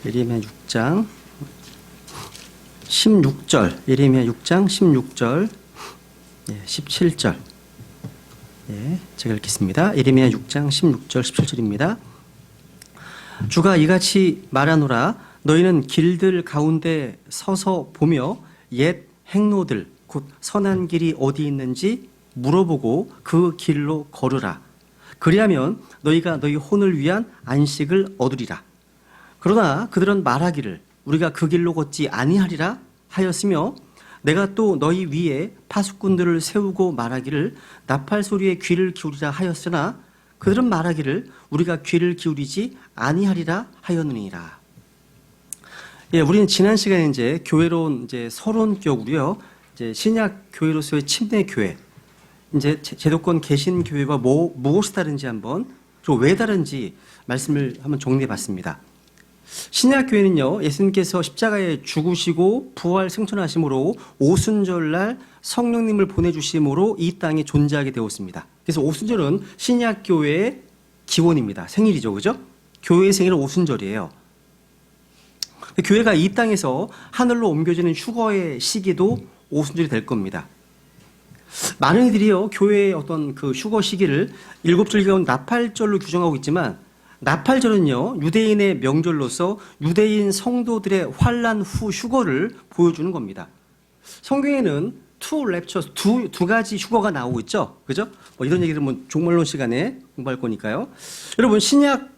예레미야 6장 16절, 예레미야 6장 16절, 17절. 제가 읽겠습니다. 예레미야 6장 16절, 17절입니다. 주가 이같이 말하노라. 너희는 길들 가운데 서서 보며 옛 행로들 곧 선한 길이 어디 있는지 물어보고 그 길로 걸으라. 그리하면 너희가 너희 혼을 위한 안식을 얻으리라. 그러나 그들은 말하기를 우리가 그 길로 걷지 아니하리라 하였으며 내가 또 너희 위에 파수꾼들을 세우고 말하기를 나팔 소리에 귀를 기울이라 하였으나 그들은 말하기를 우리가 귀를 기울이지 아니하리라 하였느니라. 우리는 지난 시간에 이제 교회로 온 서론격으로요. 신약 교회로서의 침례 교회, 이제 제도권 개신 교회와 무엇이 다른지 한번, 그리고 왜 다른지 말씀을 한번 정리해봤습니다. 신약 교회는요, 예수님께서 십자가에 죽으시고 부활 승천하심으로 오순절날 성령님을 보내주심으로 이 땅에 존재하게 되었습니다. 그래서 오순절은 신약 교회의 기원입니다. 생일이죠, 그죠? 교회의 생일은 오순절이에요. 교회가 이 땅에서 하늘로 옮겨지는 휴거의 시기도 오순절이 될 겁니다. 많은 이들이요, 교회의 어떤 그 휴거 시기를 7절 가운데 나팔절로 규정하고 있지만, 나팔절은요, 유대인의 명절로서 유대인 성도들의 환란 후 휴거를 보여주는 겁니다. 성경에는 two raptures, 두 가지 휴거가 나오고 있죠, 그죠? 이런 얘기를 종말론 시간에 공부할 거니까요. 여러분, 신약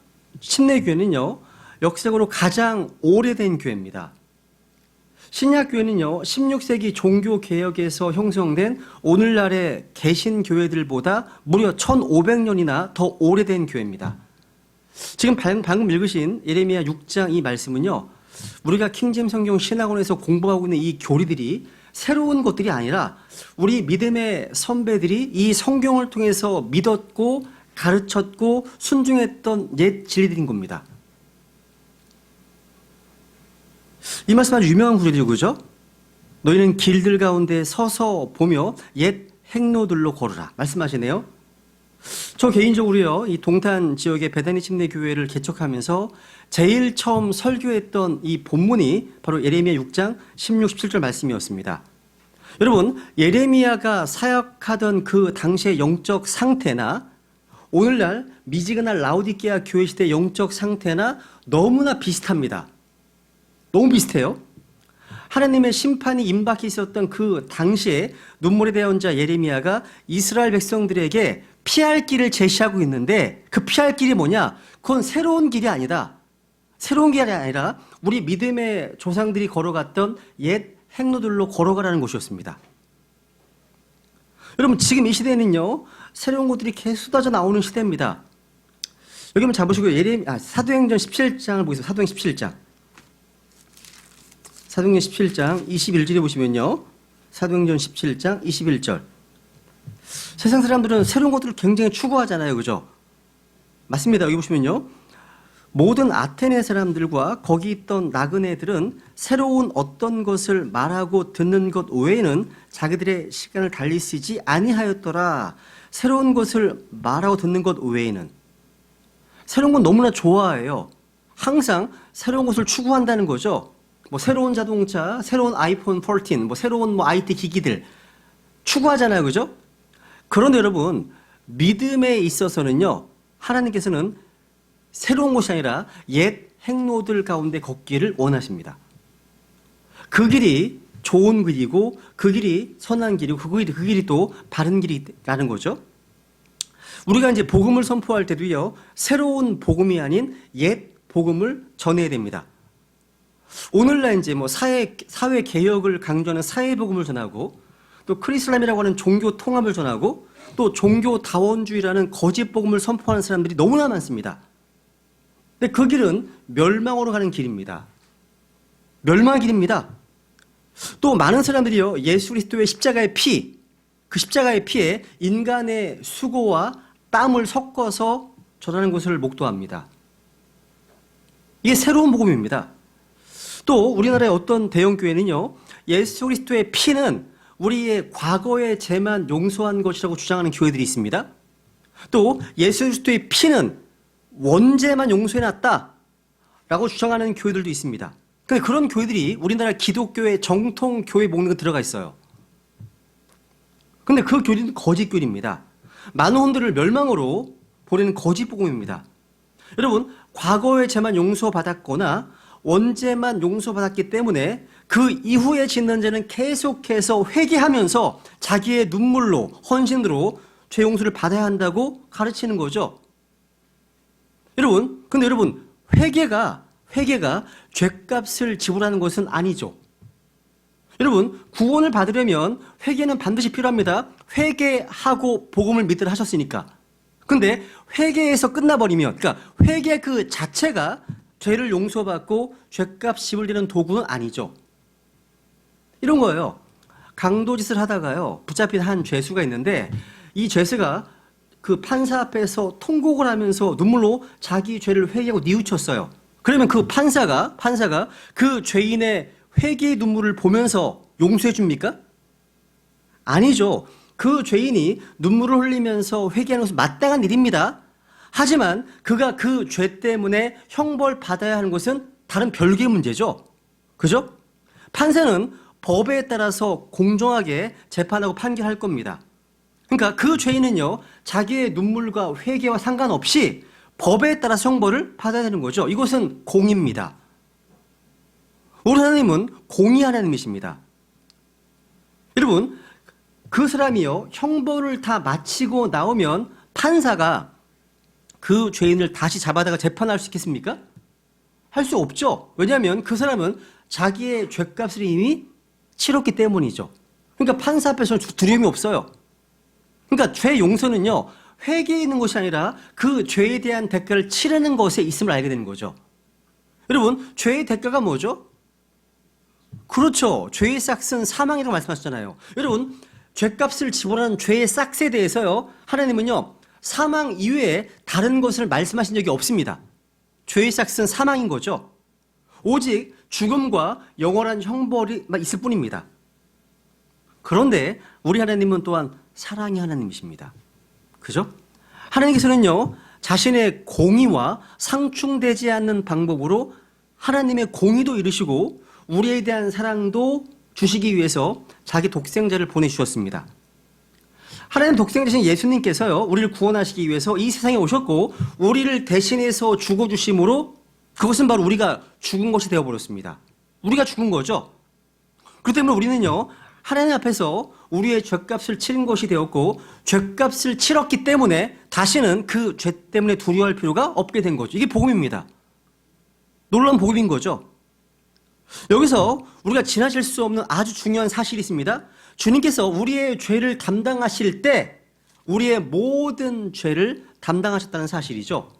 침례교회는요, 역사적으로 가장 오래된 교회입니다. 신약교회는요, 16세기 종교개혁에서 형성된 오늘날의 개신교회들보다 무려 1500년이나 더 오래된 교회입니다. 지금 방금 읽으신 예레미야 6장 이 말씀은요, 우리가 킹제임스 성경 신학원에서 공부하고 있는 이 교리들이 새로운 것들이 아니라 우리 믿음의 선배들이 이 성경을 통해서 믿었고 가르쳤고 순종했던 옛 진리들인 겁니다. 이 말씀 아주 유명한 구절이죠, 그죠? 너희는 길들 가운데 서서 보며 옛 행로들로 걸으라 말씀하시네요. 저 개인적으로요, 이 동탄 지역의 베다니 침례교회를 개척하면서 제일 처음 설교했던 이 본문이 바로 예레미야 6장 16, 17절 말씀이었습니다. 여러분, 예레미야가 사역하던 그 당시의 영적 상태나 오늘날 미지근한 라오디게아 교회 시대의 영적 상태나 너무나 비슷합니다. 너무 비슷해요. 하나님의 심판이 임박해 있었던 그 당시에 눈물의 대언자 예레미야가 이스라엘 백성들에게 피할 길을 제시하고 있는데, 그 피할 길이 뭐냐? 그건 새로운 길이 아니다. 새로운 길이 아니라 우리 믿음의 조상들이 걸어갔던 옛 행로들로 걸어가라는 것이었습니다. 여러분, 지금 이 시대에는요, 새로운 것들이 계속 쏟아져 나오는 시대입니다. 여기 한번 잡으시고 사도행전 17장을 보겠습니다. 사도행 17장. 사도행전 17장 21절에 보시면요, 사도행전 17장 21절. 세상 사람들은 새로운 것들을 굉장히 추구하잖아요, 그죠? 맞습니다. 여기 보시면요, 모든 아테네 사람들과 거기 있던 나그네들은 새로운 어떤 것을 말하고 듣는 것 외에는 자기들의 시간을 달리 쓰지 아니하였더라. 새로운 것을 말하고 듣는 것 외에는. 새로운 건 너무나 좋아해요. 항상 새로운 것을 추구한다는 거죠. 새로운 자동차, 새로운 아이폰 14, 새로운 IT 기기들 추구하잖아요, 그죠? 그런데 여러분, 믿음에 있어서는요, 하나님께서는 새로운 것이 아니라 옛 행로들 가운데 걷기를 원하십니다. 그 길이 좋은 길이고, 그 길이 선한 길이고, 그 길이 또 바른 길이라는 거죠. 우리가 이제 복음을 선포할 때도요, 새로운 복음이 아닌 옛 복음을 전해야 됩니다. 오늘날 이제 사회 개혁을 강조하는 사회복음을 전하고, 또 크리슬람이라고 하는 종교 통합을 전하고, 또 종교 다원주의라는 거짓 복음을 선포하는 사람들이 너무나 많습니다. 근데 그 길은 멸망으로 가는 길입니다. 멸망의 길입니다. 또 많은 사람들이요, 예수 그리스도의 십자가의 피, 그 십자가의 피에 인간의 수고와 땀을 섞어서 전하는 것을 목도합니다. 이게 새로운 복음입니다. 또 우리나라의 어떤 대형교회는요, 예수 그리스도의 피는 우리의 과거의 죄만 용서한 것이라고 주장하는 교회들이 있습니다. 또 예수 그리스도의 피는 원죄만 용서해놨다, 라고 주장하는 교회들도 있습니다. 근데 그런 교회들이 우리나라 기독교의 정통 교회 목록에 들어가 있어요. 근데 그 교리는 거짓 교리입니다. 많은 혼들을 멸망으로 보내는 거짓 복음입니다. 여러분, 과거에 죄만 용서받았거나 원죄만 용서받았기 때문에 그 이후에 짓는 죄는 계속해서 회개하면서 자기의 눈물로 헌신으로 죄 용서를 받아야 한다고 가르치는 거죠. 근데 여러분, 회개가 죄값을 지불하는 것은 아니죠. 여러분, 구원을 받으려면 회개는 반드시 필요합니다. 회개하고 복음을 믿으라 하셨으니까. 근데 회개에서 끝나버리면, 그러니까 회개 그 자체가 죄를 용서받고 죄값 지불되는 도구는 아니죠. 이런 거예요. 강도짓을 하다가요, 붙잡힌 한 죄수가 있는데 이 죄수가 그 판사 앞에서 통곡을 하면서 눈물로 자기 죄를 회개하고 뉘우쳤어요. 그러면 그 판사가 그 죄인의 회개의 눈물을 보면서 용서해 줍니까? 아니죠. 그 죄인이 눈물을 흘리면서 회개하는 것은 마땅한 일입니다. 하지만 그가 그 죄 때문에 형벌 받아야 하는 것은 다른 별개의 문제죠. 그죠? 판사는 법에 따라서 공정하게 재판하고 판결할 겁니다. 그러니까 그 죄인은요, 자기의 눈물과 회개와 상관없이 법에 따라서 형벌을 받아야 되는 거죠. 이것은 공의입니다. 우리 하나님은 공의 하나님이십니다. 여러분, 그 사람이요, 형벌을 다 마치고 나오면 판사가 그 죄인을 다시 잡아다가 재판할 수 있겠습니까? 할 수 없죠. 왜냐하면 그 사람은 자기의 죄값을 이미 치렀기 때문이죠. 그러니까 판사 앞에서는 두려움이 없어요. 그러니까 죄 용서는요, 회개에 있는 것이 아니라 그 죄에 대한 대가를 치르는 것에 있음을 알게 되는 거죠. 여러분, 죄의 대가가 뭐죠? 그렇죠. 죄의 싹은 사망이라고 말씀하셨잖아요. 여러분, 죄값을 지불하는 죄의 싹에 대해서요, 하나님은요, 사망 이외에 다른 것을 말씀하신 적이 없습니다. 죄의 싹은 사망인 거죠. 오직 죽음과 영원한 형벌이 있을 뿐입니다. 그런데 우리 하나님은 또한 사랑의 하나님이십니다. 그죠? 하나님께서는요, 자신의 공의와 상충되지 않는 방법으로 하나님의 공의도 이루시고 우리에 대한 사랑도 주시기 위해서 자기 독생자를 보내주셨습니다. 하나님 독생자신 예수님께서요, 우리를 구원하시기 위해서 이 세상에 오셨고 우리를 대신해서 죽어주심으로 그것은 바로 우리가 죽은 것이 되어버렸습니다. 우리가 죽은 거죠. 그렇기 때문에 우리는요, 하나님 앞에서 우리의 죄값을 치른 것이 되었고 죄값을 치렀기 때문에 다시는 그 죄 때문에 두려워할 필요가 없게 된 거죠. 이게 복음입니다. 놀라운 복음인 거죠. 여기서 우리가 지나칠 수 없는 아주 중요한 사실이 있습니다. 주님께서 우리의 죄를 담당하실 때 우리의 모든 죄를 담당하셨다는 사실이죠.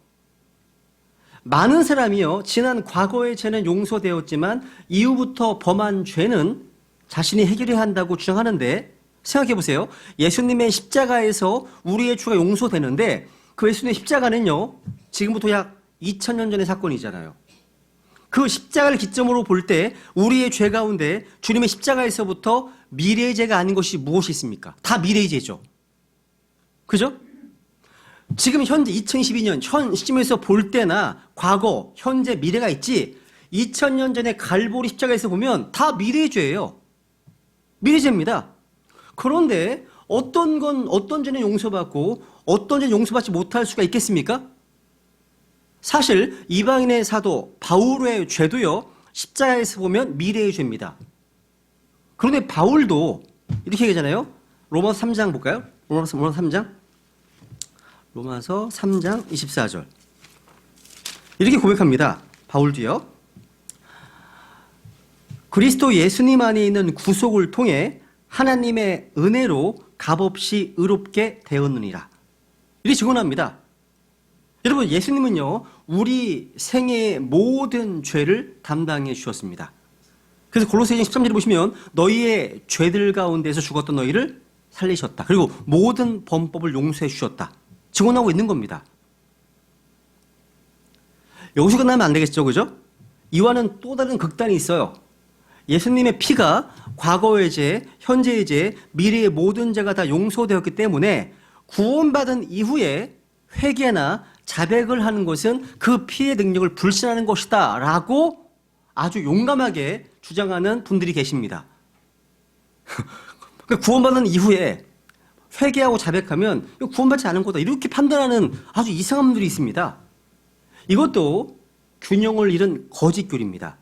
많은 사람이요, 지난 과거의 죄는 용서되었지만 이후부터 범한 죄는 자신이 해결해야 한다고 주장하는데, 생각해 보세요. 예수님의 십자가에서 우리의 죄가 용서되는데 그 예수님의 십자가는요, 지금부터 약 2000년 전의 사건이잖아요. 그 십자가를 기점으로 볼 때 우리의 죄 가운데 주님의 십자가에서부터 미래의 죄가 아닌 것이 무엇이 있습니까? 다 미래의 죄죠. 그죠? 지금 현재 2022년 현 시점에서 볼 때나 과거, 현재, 미래가 있지 2000년 전에 갈보리 십자가에서 보면 다 미래의 죄예요. 미래의 죄입니다. 그런데 어떤 죄는 용서받고 어떤 죄는 용서받지 못할 수가 있겠습니까? 사실 이방인의 사도 바울의 죄도요, 십자가에서 보면 미래의 죄입니다. 그런데 바울도 이렇게 얘기하잖아요. 로마서 3장 볼까요? 로마서 3장. 로마서 3장 24절. 이렇게 고백합니다. 바울도요. 그리스도 예수님 안에 있는 구속을 통해 하나님의 은혜로 값없이 의롭게 되었느니라. 이렇게 증언합니다. 여러분, 예수님은요, 우리 생애의 모든 죄를 담당해 주셨습니다. 그래서 골로새서 13절에 보시면 너희의 죄들 가운데서 죽었던 너희를 살리셨다. 그리고 모든 범법을 용서해 주셨다. 증언하고 있는 겁니다. 여기서 끝나면 안 되겠죠, 그죠? 이와는 또 다른 극단이 있어요. 예수님의 피가 과거의 죄, 현재의 죄, 미래의 모든 죄가 다 용서되었기 때문에 구원받은 이후에 회개나 자백을 하는 것은 그 피해 능력을 불신하는 것이다 라고 아주 용감하게 주장하는 분들이 계십니다. 구원받은 이후에 회개하고 자백하면 이거 구원받지 않은 거다 이렇게 판단하는 아주 이상한 분들이 있습니다. 이것도 균형을 잃은 거짓교리입니다.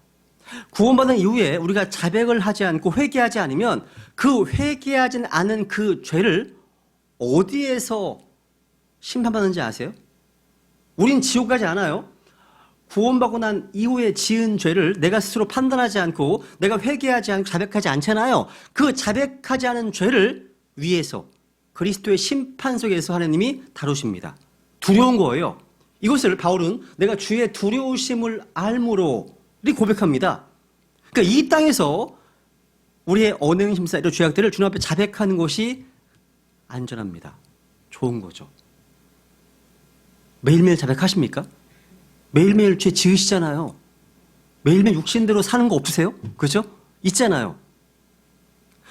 구원받은 이후에 우리가 자백을 하지 않고 회개하지 않으면 그 회개하지 않은 그 죄를 어디에서 심판받는지 아세요? 우린 지옥 가지 않아요. 구원받고 난 이후에 지은 죄를 내가 스스로 판단하지 않고 내가 회개하지 않고 자백하지 않잖아요. 그 자백하지 않은 죄를 위에서 그리스도의 심판 속에서 하나님이 다루십니다. 두려운 거예요. 이것을 바울은 내가 주의 두려우심을 알므로 고백합니다. 그러니까 이 땅에서 우리의 언행, 심사, 이런 죄악들을 주님 앞에 자백하는 것이 안전합니다. 좋은 거죠. 매일매일 자백하십니까? 매일매일 죄 지으시잖아요. 매일매일 육신대로 사는 거 없으세요? 그죠? 있잖아요.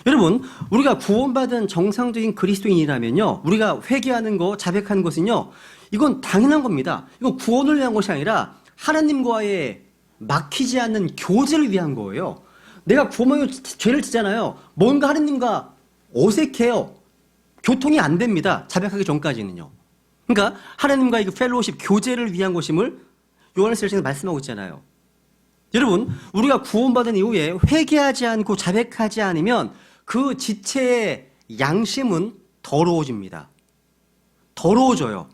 여러분, 우리가 구원받은 정상적인 그리스도인이라면요, 우리가 회개하는 거, 자백하는 것은요, 이건 당연한 겁니다. 이건 구원을 위한 것이 아니라 하나님과의 막히지 않는 교제를 위한 거예요. 내가 구원받은 죄를 짓잖아요. 뭔가 하나님과 어색해요. 교통이 안 됩니다. 자백하기 전까지는요. 그러니까 하나님과의 그 펠로우십, 교제를 위한 것임을 요한일서 1장에 말씀하고 있잖아요. 여러분, 우리가 구원받은 이후에 회개하지 않고 자백하지 않으면 그 지체의 양심은 더러워집니다. 더러워져요.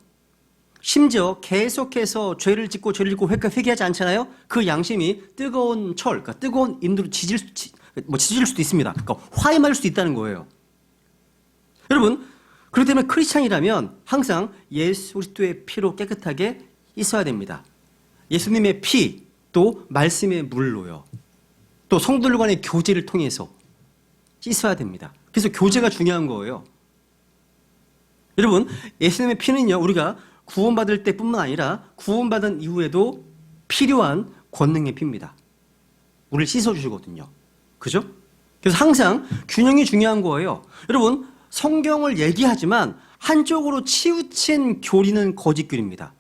심지어 계속해서 죄를 짓고 회개하지 않잖아요. 그 양심이 뜨거운 철, 그러니까 뜨거운 인도로 지질 수도 있습니다. 그러니까 화에 맞을 수도 있다는 거예요. 여러분, 그렇기 때문에 크리스찬이라면 항상 예수 그리스도의 피로 깨끗하게 있어야 됩니다. 예수님의 피, 또 말씀의 물로요. 또 성도들 간의 교제를 통해서 씻어야 됩니다. 그래서 교제가 중요한 거예요. 여러분, 예수님의 피는요, 우리가 구원받을 때뿐만 아니라 구원받은 이후에도 필요한 권능의 피입니다. 우리를 씻어주시거든요. 그죠? 그래서 항상 균형이 중요한 거예요. 여러분, 성경을 얘기하지만 한쪽으로 치우친 교리는 거짓교리입니다.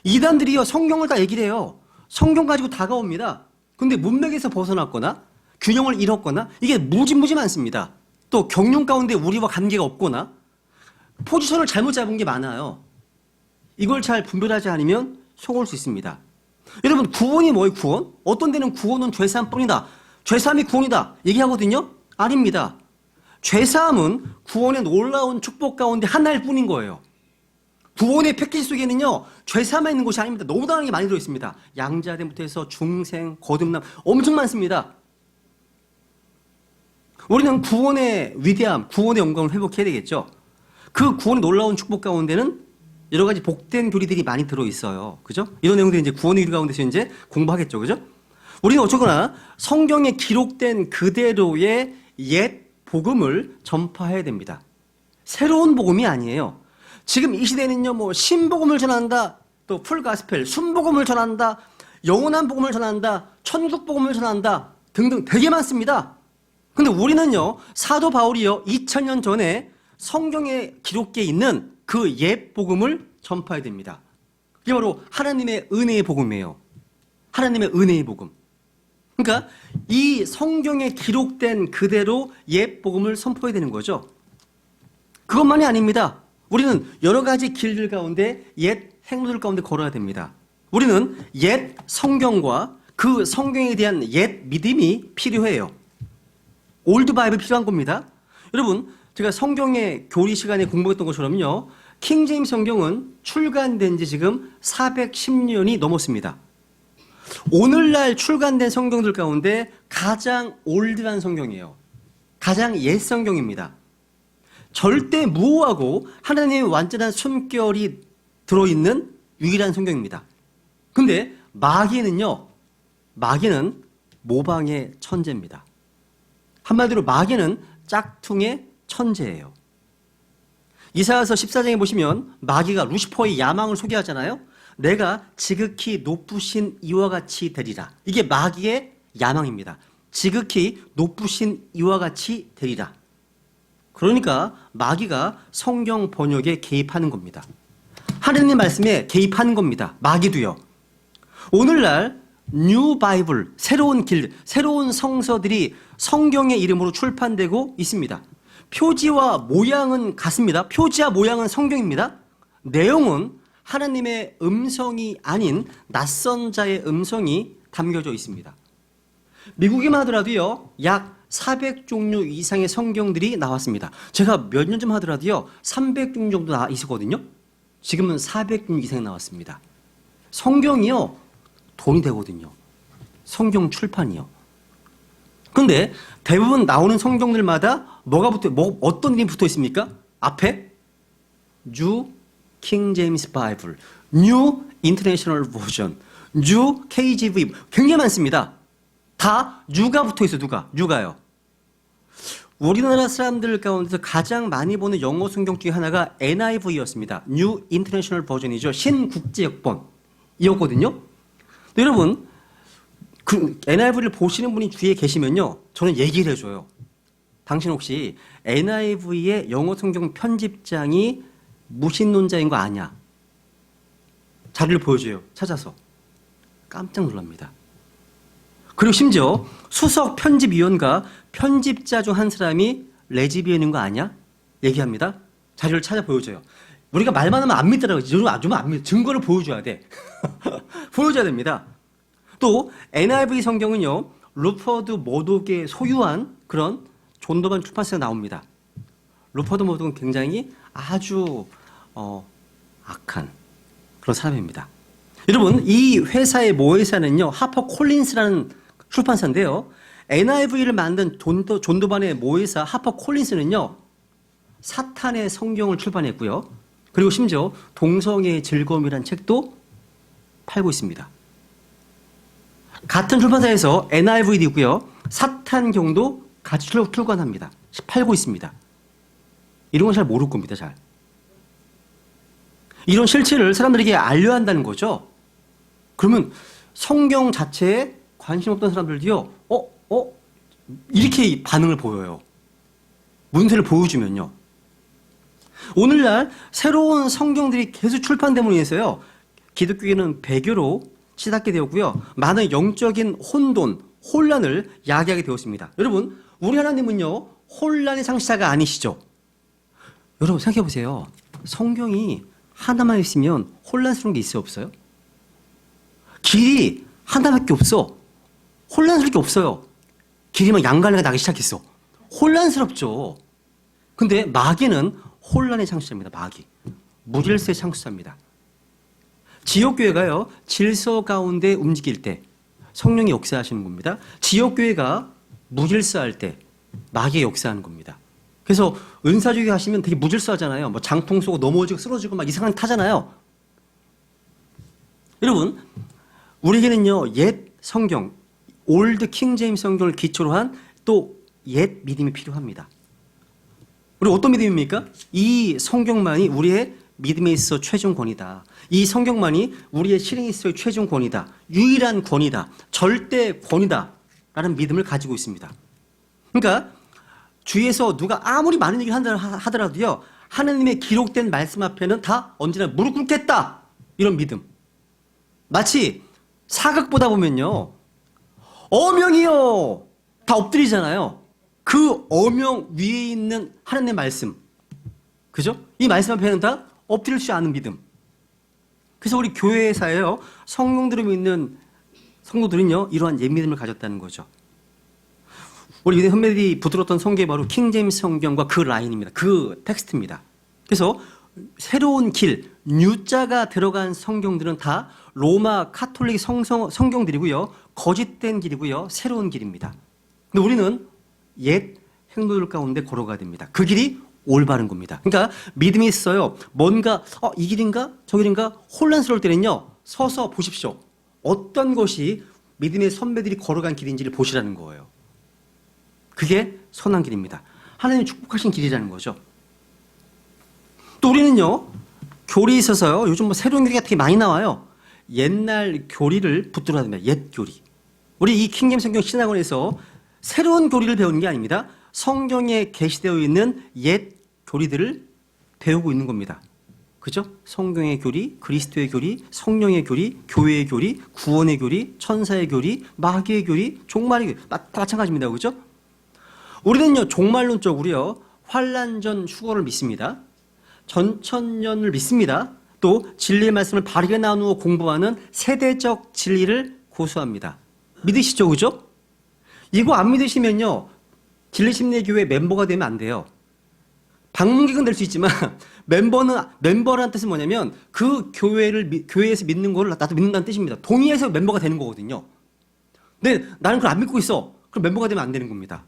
이단들이요, 성경을 다 얘기를 해요. 성경 가지고 다가옵니다. 근데 문맥에서 벗어났거나 균형을 잃었거나 이게 무지무지 많습니다. 또 경륜 가운데 우리와 관계가 없거나 포지션을 잘못 잡은 게 많아요. 이걸 잘 분별하지 않으면 속을 수 있습니다. 여러분, 구원이 뭐예요? 구원? 어떤 데는 구원은 죄사함뿐이다. 죄사함이 구원이다. 얘기하거든요? 아닙니다. 죄사함은 구원의 놀라운 축복 가운데 하나일 뿐인 거예요. 구원의 패키지 속에는요, 죄사함만 있는 것이 아닙니다. 너무 다양한 게 많이 들어있습니다. 양자됨부터 해서 중생, 거듭남 엄청 많습니다. 우리는 구원의 위대함, 구원의 영광을 회복해야 되겠죠. 그 구원의 놀라운 축복 가운데는 여러 가지 복된 교리들이 많이 들어있어요. 그죠? 이런 내용들이 이제 구원의 교리 가운데서 이제 공부하겠죠. 그죠? 우리는 어쩌거나 성경에 기록된 그대로의 옛 복음을 전파해야 됩니다. 새로운 복음이 아니에요. 지금 이 시대는요, 뭐, 신복음을 전한다, 또 풀가스펠, 순복음을 전한다, 영원한 복음을 전한다, 천국 복음을 전한다, 등등 되게 많습니다. 근데 우리는요, 사도 바울이요, 2000년 전에 성경에 기록되어 있는 그 옛 복음을 전파해야 됩니다. 이게 바로 하나님의 은혜의 복음이에요. 하나님의 은혜의 복음. 그러니까 이 성경에 기록된 그대로 옛 복음을 선포해야 되는 거죠. 그것만이 아닙니다. 우리는 여러 가지 길들 가운데 옛 행로들 가운데 걸어야 됩니다. 우리는 옛 성경과 그 성경에 대한 옛 믿음이 필요해요. 올드 바이블 필요한 겁니다. 여러분, 제가 성경의 교리 시간에 공부했던 것처럼요, 킹제임스 성경은 출간된 지 지금 410년이 넘었습니다. 오늘날 출간된 성경들 가운데 가장 올드한 성경이에요. 가장 옛 성경입니다. 절대 무오하고 하나님의 완전한 숨결이 들어있는 유일한 성경입니다. 근데 마귀는요, 마귀는 모방의 천재입니다. 한마디로 마귀는 짝퉁의 천재예요. 이사야서 14장에 보시면 마귀가 루시퍼의 야망을 소개하잖아요. 내가 지극히 높으신 이와 같이 되리라. 이게 마귀의 야망입니다. 지극히 높으신 이와 같이 되리라. 그러니까 마귀가 성경 번역에 개입하는 겁니다. 하느님 말씀에 개입하는 겁니다. 마귀도요. 오늘날 뉴 바이블, 새로운 길, 새로운 성서들이 성경의 이름으로 출판되고 있습니다. 표지와 모양은 같습니다. 표지와 모양은 성경입니다. 내용은 하나님의 음성이 아닌 낯선 자의 음성이 담겨져 있습니다. 미국에만 하더라도요, 약 400종류 이상의 성경들이 나왔습니다. 제가 몇 년 전 하더라도요, 300종류 정도 있었거든요. 지금은 400종류 이상 나왔습니다. 성경이요, 돈이 되거든요. 성경 출판이요. 그런데 대부분 나오는 성경들마다 어떤 이름이 붙어 있습니까? 앞에 New King James Bible, New International Version, New KJV 굉장히 많습니다. 다 New가 붙어 있어요. New가요. 우리나라 사람들 가운데서 가장 많이 보는 영어 성경 중에 하나가 NIV였습니다. New International Version이죠. 신국제역본이었거든요. 여러분, 그 NIV를 보시는 분이 주위에 계시면요, 저는 얘기를 해줘요. 당신 혹시 NIV의 영어 성경 편집장이 무신론자인 거 아냐? 자료를 보여줘요. 찾아서. 깜짝 놀랍니다. 그리고 심지어 수석 편집위원과 편집자 중 한 사람이 레즈비언인 거 아냐? 얘기합니다. 자료를 찾아 보여줘요. 우리가 말만 하면 안 믿더라고요. 좀 안 믿어. 증거를 보여줘야 돼. 보여줘야 됩니다. 또 NIV 성경은요, 루퍼드 머독의 소유한 그런 존 도반 출판사가 나옵니다. 루퍼드 머독은 굉장히 아주 악한 그런 사람입니다. 여러분, 이 회사의 모회사는요, 하퍼 콜린스라는 출판사인데요, NIV를 만든 존 도반의 모회사 하퍼 콜린스는요, 사탄의 성경을 출판했고요, 그리고 심지어 동성애의 즐거움이라는 책도 팔고 있습니다. 같은 출판사에서 NIV도 있고요, 사탄경도 같이 출간합니다. 팔고 있습니다. 이런 건 잘 모를 겁니다. 잘. 이런 실체를 사람들에게 알려야 한다는 거죠. 그러면 성경 자체에 관심 없던 사람들도요, 이렇게 반응을 보여요. 문제를 보여주면요. 오늘날 새로운 성경들이 계속 출판됨으로 인해서요, 기독교계는 배교로 치닫게 되었고요, 많은 영적인 혼란을 야기하게 되었습니다. 여러분, 우리 하나님은요, 혼란의 창시자가 아니시죠? 여러분 생각해 보세요. 성경이 하나만 있으면 혼란스러운 게 있어요, 없어요? 길이 하나밖에 없어. 혼란스러울 게 없어요. 길이 막 양갈래가 나기 시작했어. 혼란스럽죠. 근데 마귀는 혼란의 창시자입니다. 마귀. 무질서의 창시자입니다. 지역교회가요, 질서 가운데 움직일 때 성령이 역사하시는 겁니다. 지역교회가 무질서할 때 마귀의 역사하는 겁니다. 그래서 은사주의 하시면 되게 무질서하잖아요. 뭐 장풍 쏘고 넘어지고 쓰러지고 막 이상한 타잖아요. 여러분, 우리에게는요, 옛 성경, 올드 킹 제임스 성경을 기초로 한 또 옛 믿음이 필요합니다. 우리 어떤 믿음입니까? 이 성경만이 우리의 믿음에 있어 최종 권위다. 이 성경만이 우리의 실행에 있어의 최종 권위다. 유일한 권위다. 절대 권위다. 라는 믿음을 가지고 있습니다. 그러니까 주위에서 누가 아무리 많은 얘기를 하더라도요, 하나님의 기록된 말씀 앞에는 다 언제나 무릎 꿇겠다. 이런 믿음. 마치 사극 보다 보면요, 어명이요! 다 엎드리잖아요. 그 어명 위에 있는 하나님의 말씀. 그죠? 이 말씀 앞에는 다 엎드릴 수 않은 믿음. 그래서 우리 교회에서요, 성령들을 믿는 성도들은요, 이러한 옛 믿음을 가졌다는 거죠. 우리 유대 선배들이 붙들었던 성경이 바로 킹제임스 성경과 그 라인입니다. 그 텍스트입니다. 그래서 새로운 길, 뉴자가 들어간 성경들은 다 로마 카톨릭 성경들이고요, 거짓된 길이고요, 새로운 길입니다. 근데 우리는 옛 행도들 가운데 걸어가야 됩니다. 그 길이 올바른 겁니다. 그러니까 믿음이 있어요. 뭔가 이 길인가 저 길인가 혼란스러울 때는요, 서서 보십시오. 어떤 것이 믿음의 선배들이 걸어간 길인지를 보시라는 거예요. 그게 선한 길입니다. 하나님이 축복하신 길이라는 거죠. 또 우리는요, 교리에 있어서요, 요즘 뭐 새로운 교리 같은 게 많이 나와요. 옛날 교리를 붙들어야 됩니다. 옛 교리. 우리 이 킹제임 성경 신학원에서 새로운 교리를 배우는 게 아닙니다. 성경에 게시되어 있는 옛 교리들을 배우고 있는 겁니다. 그죠? 성경의 교리, 그리스도의 교리, 성령의 교리, 교회의 교리, 구원의 교리, 천사의 교리, 마귀의 교리, 종말의 교리 다 마찬가지입니다. 그죠? 우리는요 종말론적으로요 환란 전 휴거를 믿습니다. 전천년을 믿습니다. 또 진리의 말씀을 바르게 나누어 공부하는 세대적 진리를 고수합니다. 믿으시죠? 그죠? 이거 안 믿으시면요 진리심리교회 멤버가 되면 안 돼요. 방문객은 될 수 있지만 멤버라는 뜻은 뭐냐면 그 교회에서 믿는 거를 나도 믿는다는 뜻입니다. 동의해서 멤버가 되는 거거든요. 근데 나는 그걸 안 믿고 있어. 그럼 멤버가 되면 안 되는 겁니다.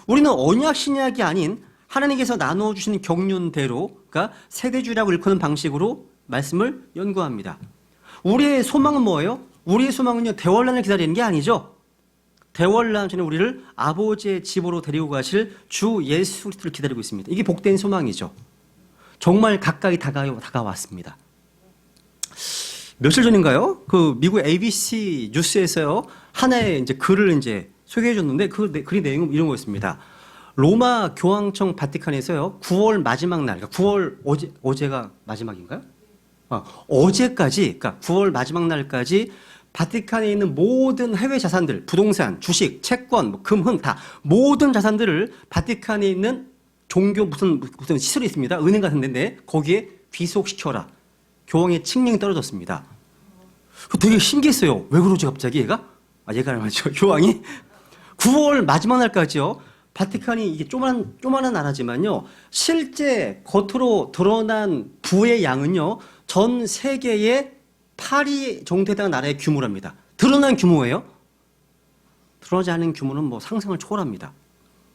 우리는 언약 신약이 아닌 하나님께서 나누어 주시는 경륜대로, 그러니까 세대주의라고 일컫는 방식으로 말씀을 연구합니다. 우리의 소망은 뭐예요? 우리의 소망은요 대환란을 기다리는 게 아니죠. 대환란 전에 우리를 아버지의 집으로 데리고 가실 주 예수 그리스도를 기다리고 있습니다. 이게 복된 소망이죠. 정말 가까이 다가왔습니다. 며칠 전인가요? 그 미국 ABC 뉴스에서요 하나의 이제 글을 이제 소개해 줬는데 그 글의 내용은 이런 거였습니다. 로마 교황청 바티칸에서요 9월 마지막 날, 그러니까 9월 어제가 마지막인가요? 어제까지, 그러니까 9월 마지막 날까지 바티칸에 있는 모든 해외 자산들, 부동산, 주식, 채권, 뭐 금, 은 다 모든 자산들을 바티칸에 있는 종교 무슨 시설이 있습니다. 은행 같은 데인데 거기에 귀속시켜라. 교황의 칙령이 떨어졌습니다. 되게 신기했어요. 왜 그러지 갑자기 얘가? 얘가 말이죠. 교황이 9월 마지막 날까지요. 바티칸이 이게 조만한 나라지만요. 실제 겉으로 드러난 부의 양은요. 전 세계의 파리 정도 해당하는 나라의 규모랍니다. 드러난 규모예요. 드러나지 않은 규모는 뭐 상상을 초월합니다.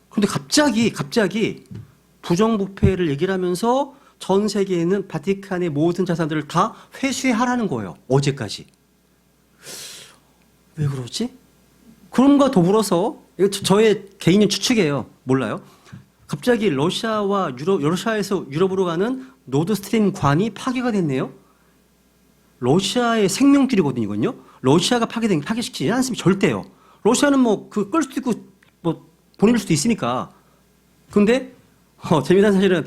그런데 갑자기 부정부패를 얘기를 하면서 전 세계에 있는 바티칸의 모든 자산들을 다 회수하라는 거예요. 어제까지. 왜 그러지? 그럼과 더불어서 이거 저의 개인의 추측이에요. 몰라요. 갑자기 러시아에서 유럽으로 가는 노드스트림 관이 파괴가 됐네요. 러시아의 생명줄이거든요, 이건요. 러시아가 파괴시키지 않습니다. 절대요. 러시아는 뭐 끌 수도 있고 뭐 보낼 수도 있으니까. 근데 재미난 사실은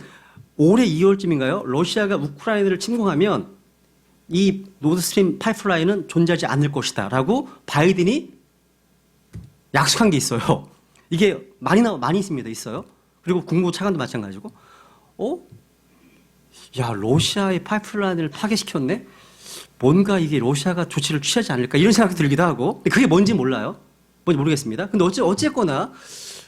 올해 2월쯤인가요? 러시아가 우크라이나를 침공하면 이 노드스트림 파이프라인은 존재하지 않을 것이다라고 바이든이 약속한 게 있어요. 이게 많이 있습니다. 있어요. 그리고 국무 차관도 마찬가지고. 야, 러시아의 파이프라인을 파괴시켰네? 뭔가 이게 러시아가 조치를 취하지 않을까 이런 생각이 들기도 하고. 근데 그게 뭔지 몰라요. 뭔지 모르겠습니다. 근데 어쨌거나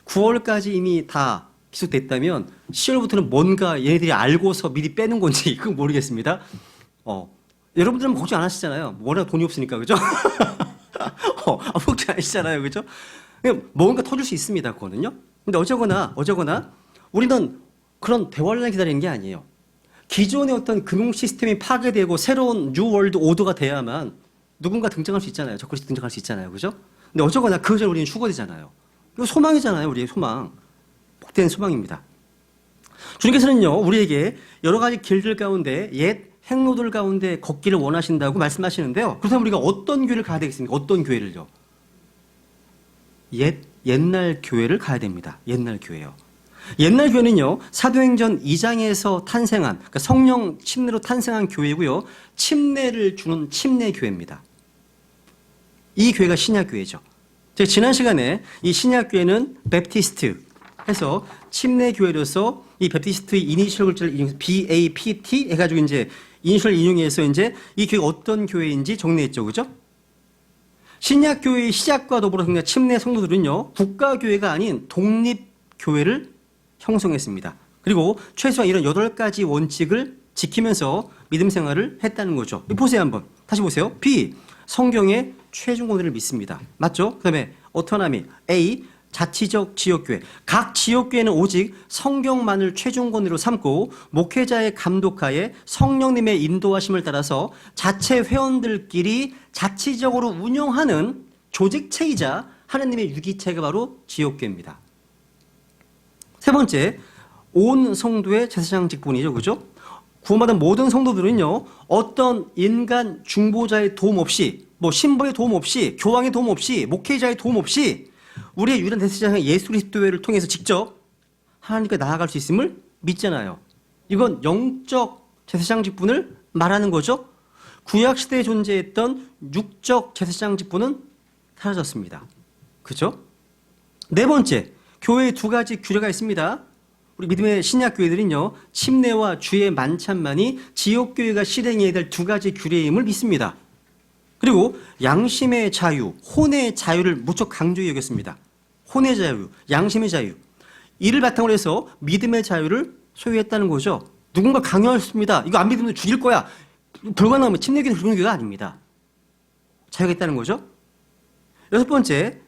9월까지 이미 다 기속됐다면 10월부터는 뭔가 얘네들이 알고서 미리 빼는 건지 그건 모르겠습니다. 여러분들은 걱정 안 하시잖아요. 워낙 돈이 없으니까, 그죠? 걱정 안 하시잖아요, 그죠? 뭔가 터질 수 있습니다, 그거는요. 근데 어쩌거나 우리는 그런 대환란을 기다리는 게 아니에요. 기존의 어떤 금융 시스템이 파괴되고 새로운 뉴 월드 오더가 돼야만 누군가 등장할 수 있잖아요. 적그리스도 등장할 수 있잖아요, 그죠? 근데 어쩌거나 그 전에 우리는 휴거되잖아요. 이거 소망이잖아요, 우리의 소망. 복된 소망입니다. 주님께서는요, 우리에게 여러 가지 길들 가운데 옛 행로들 가운데 걷기를 원하신다고 말씀하시는데요. 그렇다면 우리가 어떤 교회를 가야 되겠습니까? 어떤 교회를요? 옛날 교회를 가야 됩니다. 옛날 교회요. 옛날 교회는요, 사도행전 2장에서 탄생한, 그러니까 성령 침례로 탄생한 교회고요, 침례를 주는 침례 교회입니다. 이 교회가 신약 교회죠. 제가 지난 시간에 이 신약 교회는 베프티스트 해서 침례 교회로서 이 베프티스트의 이니셜 글자를 이용해서 BAPT 해가지고 이제 이니셜 인용해서 이제 이 교회가 어떤 교회인지 정리했죠, 그죠? 신약 교회의 시작과 더불어서 침례 성도들은요, 국가교회가 아닌 독립교회를 형성했습니다. 그리고 최소한 이런 8가지 원칙을 지키면서 믿음 생활을 했다는 거죠. 보세요, 한번. 다시 보세요. B. 성경의 최종 권위를 믿습니다. 맞죠? 그 다음에 어토노미. A. 자치적 지역교회. 각 지역교회는 오직 성경만을 최종 권위로 삼고 목회자의 감독하에 성령님의 인도하심을 따라서 자체 회원들끼리 자치적으로 운영하는 조직체이자 하나님의 유기체가 바로 지역교회입니다. 세 번째, 온 성도의 제사장 직분이죠. 그죠? 구원받은 모든 성도들은요, 어떤 인간 중보자의 도움 없이, 뭐 신부의 도움 없이, 교황의 도움 없이, 목회자의 도움 없이 우리의 유일한 대제사장 예수 그리스도를 통해서 직접 하나님께 나아갈 수 있음을 믿잖아요. 이건 영적 제사장 직분을 말하는 거죠. 구약 시대에 존재했던 육적 제사장 직분은 사라졌습니다. 그죠? 네 번째, 교회에 두 가지 규례가 있습니다. 우리 믿음의 신약 교회들은요, 침례와 주의 만찬만이 지역 교회가 실행해야 될 두 가지 규례임을 믿습니다. 그리고 양심의 자유, 혼의 자유를 무척 강조히 여겼습니다. 혼의 자유, 양심의 자유. 이를 바탕으로 해서 믿음의 자유를 소유했다는 거죠. 누군가 강요했습니다. 이거 안 믿으면 죽일 거야. 불가능하면 침례교는 그런 교회가 아닙니다. 자유가 있다는 거죠. 여섯 번째,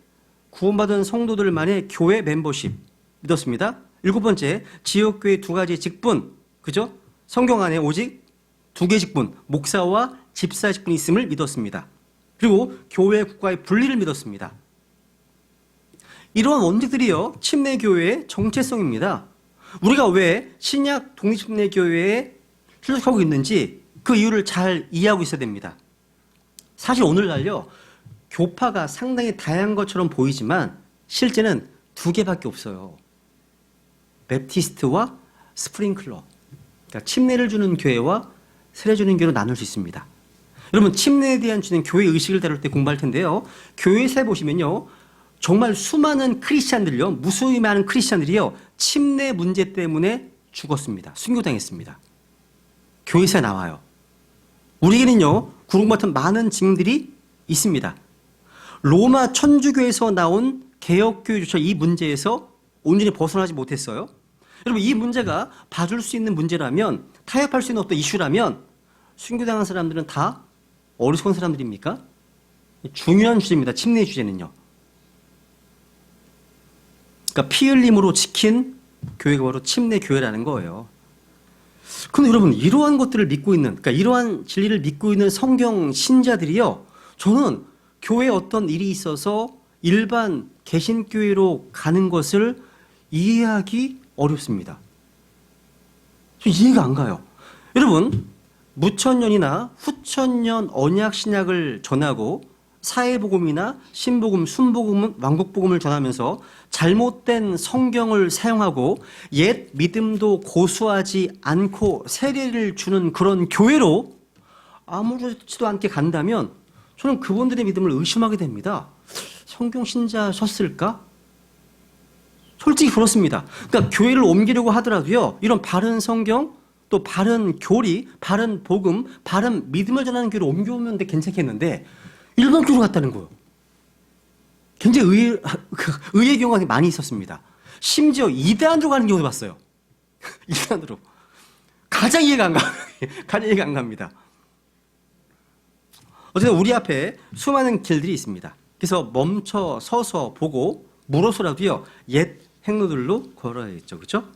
구원받은 성도들만의 교회 멤버십 믿었습니다. 일곱 번째, 지역교회 두 가지 직분, 그죠? 성경 안에 오직 두 개의 직분, 목사와 집사 직분이 있음을 믿었습니다. 그리고 교회 국가의 분리를 믿었습니다. 이러한 원칙들이요, 침례교회의 정체성입니다. 우리가 왜 신약 독립침례교회에 출석하고 있는지 그 이유를 잘 이해하고 있어야 됩니다. 사실 오늘날요, 교파가 상당히 다양한 것처럼 보이지만 실제는 두 개밖에 없어요. 맵티스트와 스프링클러. 그러니까 침례를 주는 교회와 세례 주는 교회로 나눌 수 있습니다. 여러분, 침례에 대한 주는 교회 의식을 다룰 때 공부할 텐데요. 교회사에 보시면요, 정말 수많은 크리스찬들이요, 무수히 많은 크리스찬들이요, 침례 문제 때문에 죽었습니다. 순교당했습니다. 교회사에 나와요. 우리에게는요, 구름 같은 많은 증인들이 있습니다. 로마 천주교에서 나온 개혁교회조차 이 문제에서 온전히 벗어나지 못했어요. 여러분, 이 문제가 봐줄 수 있는 문제라면, 타협할 수 있는 어떤 이슈라면 순교당한 사람들은 다 어리석은 사람들입니까? 중요한 주제입니다. 침례 주제는요. 그러니까 피 흘림으로 지킨 교회가 바로 침례 교회라는 거예요. 그런데 여러분, 이러한 것들을 믿고 있는, 그러니까 이러한 진리를 믿고 있는 성경 신자들이요, 저는 교회에 어떤 일이 있어서 일반 개신교회로 가는 것을 이해하기 어렵습니다. 이해가 안 가요. 여러분, 무천년이나 후천년 언약 신약을 전하고 사회복음이나 신복음, 순복음, 왕국복음을 전하면서 잘못된 성경을 사용하고 옛 믿음도 고수하지 않고 세례를 주는 그런 교회로 아무렇지도 않게 간다면 저는 그분들의 믿음을 의심하게 됩니다. 성경 신자셨을까? 솔직히 그렇습니다. 그러니까 교회를 옮기려고 하더라도요, 이런 바른 성경, 또 바른 교리, 바른 복음, 바른 믿음을 전하는 교회로 옮겨오면 괜찮겠는데 일반 교회로 갔다는 거예요. 굉장히 의외의 경우가 많이 있었습니다. 심지어 이단으로 가는 경우도 봤어요. 이단으로. 가장 이해가 안 갑니다. 어쨌든 우리 앞에 수많은 길들이 있습니다. 그래서 멈춰 서서 보고 물어서라도요, 옛 행로들로 걸어야겠죠. 그렇죠?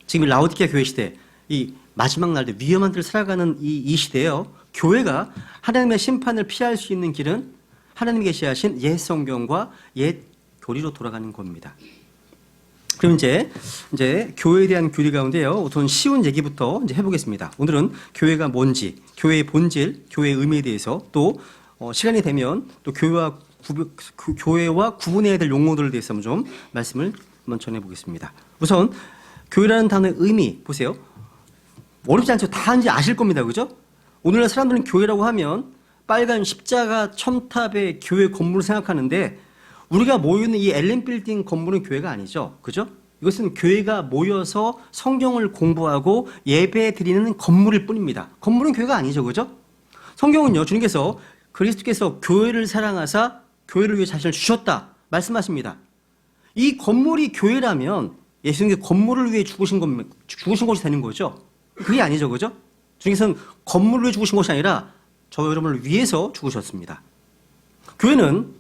지금 라오디케아 교회 시대, 이 마지막 날들, 위험한 데를 살아가는 이 시대에요, 교회가 하나님의 심판을 피할 수 있는 길은 하나님이 계시하신 옛 성경과 옛 교리로 돌아가는 겁니다. 그럼 이제 교회에 대한 교리 가운데요, 우선 쉬운 얘기부터 이제 해보겠습니다. 오늘은 교회가 뭔지, 교회의 본질, 교회의 의미에 대해서, 또 시간이 되면 또 교회와 구분해야 될 용어들에 대해서 좀 말씀을 한번 전해보겠습니다. 우선 교회라는 단어의 의미 보세요. 어렵지 않죠? 다 이제 아실 겁니다, 그죠? 오늘날 사람들은 교회라고 하면 빨간 십자가 첨탑의 교회 건물을 생각하는데, 우리가 모여있는 이 엘렌 빌딩 건물은 교회가 아니죠. 그죠? 이것은 교회가 모여서 성경을 공부하고 예배 드리는 건물일 뿐입니다. 건물은 교회가 아니죠. 그죠? 성경은요, 주님께서 그리스도께서 교회를 사랑하사 교회를 위해 자신을 주셨다 말씀하십니다. 이 건물이 교회라면 예수님께서 건물을 위해 죽으신 것이 되는 거죠. 그게 아니죠. 그죠? 주님께서는 건물을 위해 죽으신 것이 아니라 저 여러분을 위해서 죽으셨습니다. 교회는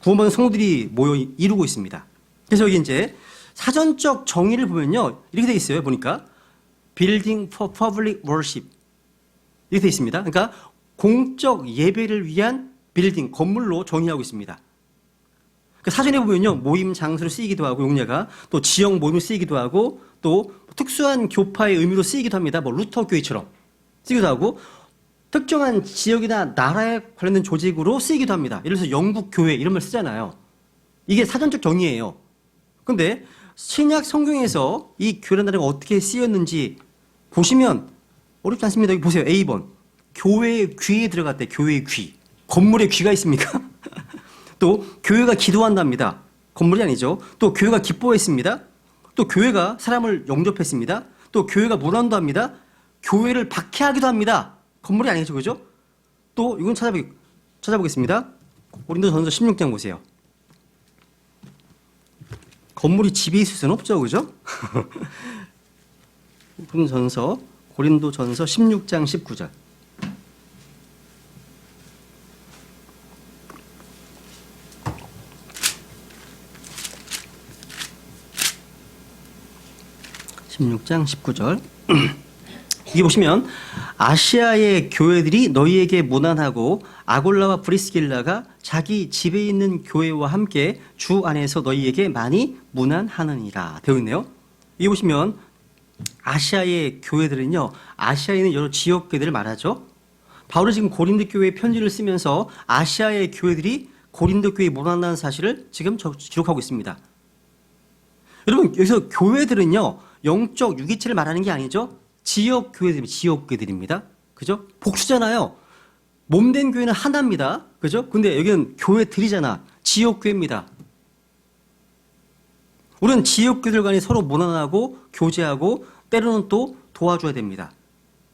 구원받은 성도들이 모여 이루고 있습니다. 그래서 여기 이제 사전적 정의를 보면요, 이렇게 되어 있어요. 보니까 Building for Public Worship 이렇게 되어 있습니다. 그러니까 공적 예배를 위한 빌딩, 건물로 정의하고 있습니다. 그러니까 사전에 보면요, 모임 장소로 쓰이기도 하고, 용례가 또 지역 모임으로 쓰이기도 하고, 또 특수한 교파의 의미로 쓰이기도 합니다. 뭐 루터 교회처럼 쓰이기도 하고, 특정한 지역이나 나라에 관련된 조직으로 쓰이기도 합니다. 예를 들어서 영국 교회 이런 말 쓰잖아요. 이게 사전적 정의예요. 그런데 신약 성경에서 이 교회라는 단어가 어떻게 쓰였는지 보시면 어렵지 않습니다. 여기 보세요. A번. 교회의 귀에 들어갔대. 교회의 귀. 건물에 귀가 있습니까? 또 교회가 기도한답니다. 건물이 아니죠. 또 교회가 기뻐했습니다. 또 교회가 사람을 영접했습니다. 또 교회가 문안도 합니다. 교회를 박해하기도 합니다. 건물이 아니죠. 그죠? 또 이건 찾아보겠습니다. 고린도전서 16장 보세요. 건물이 집에 있을 수는 없죠. 그죠? 고린도전서 16장 19절. 여기 보시면 아시아의 교회들이 너희에게 무난하고 아골라와 브리스길라가 자기 집에 있는 교회와 함께 주 안에서 너희에게 많이 무난하느니라 되어 있네요. 여기 보시면 아시아의 교회들은요, 아시아에 있는 여러 지역 교회들을 말하죠. 바울은 지금 고린도 교회에 편지를 쓰면서 아시아의 교회들이 고린도 교회에 무난하다는 사실을 지금 기록하고 있습니다. 여러분, 여기서 교회들은요, 영적 유기체를 말하는 게 아니죠. 지역 교회들입니다. 그죠? 복수잖아요. 몸된 교회는 하나입니다. 그죠? 근데 여기는 교회들이잖아. 지역 교회입니다. 우리는 지역 교회들 간에 서로 무난하고 교제하고 때로는 또 도와줘야 됩니다.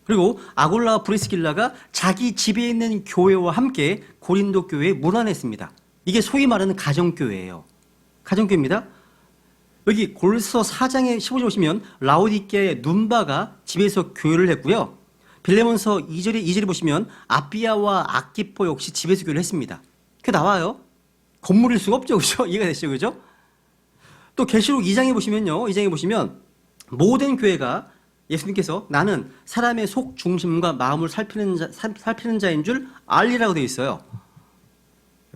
그리고 아골라와 브리스길라가 자기 집에 있는 교회와 함께 고린도 교회에 무난했습니다. 이게 소위 말하는 가정교회예요. 가정교회입니다. 여기 골서 4장의 15절 보시면 라오디게의 눈바가 집에서 교회를 했고요. 빌레몬서 2절에 보시면 아비아와 아키포 역시 집에서 교회를 했습니다. 그게 나와요. 건물일 수가 없죠. 그죠? 이해가 되시죠? 그죠? 또 계시록 2장에 보시면요. 2장에 보시면 모든 교회가 예수님께서 나는 사람의 속 중심과 마음을 살피는 자인 줄 알리라고 되어 있어요.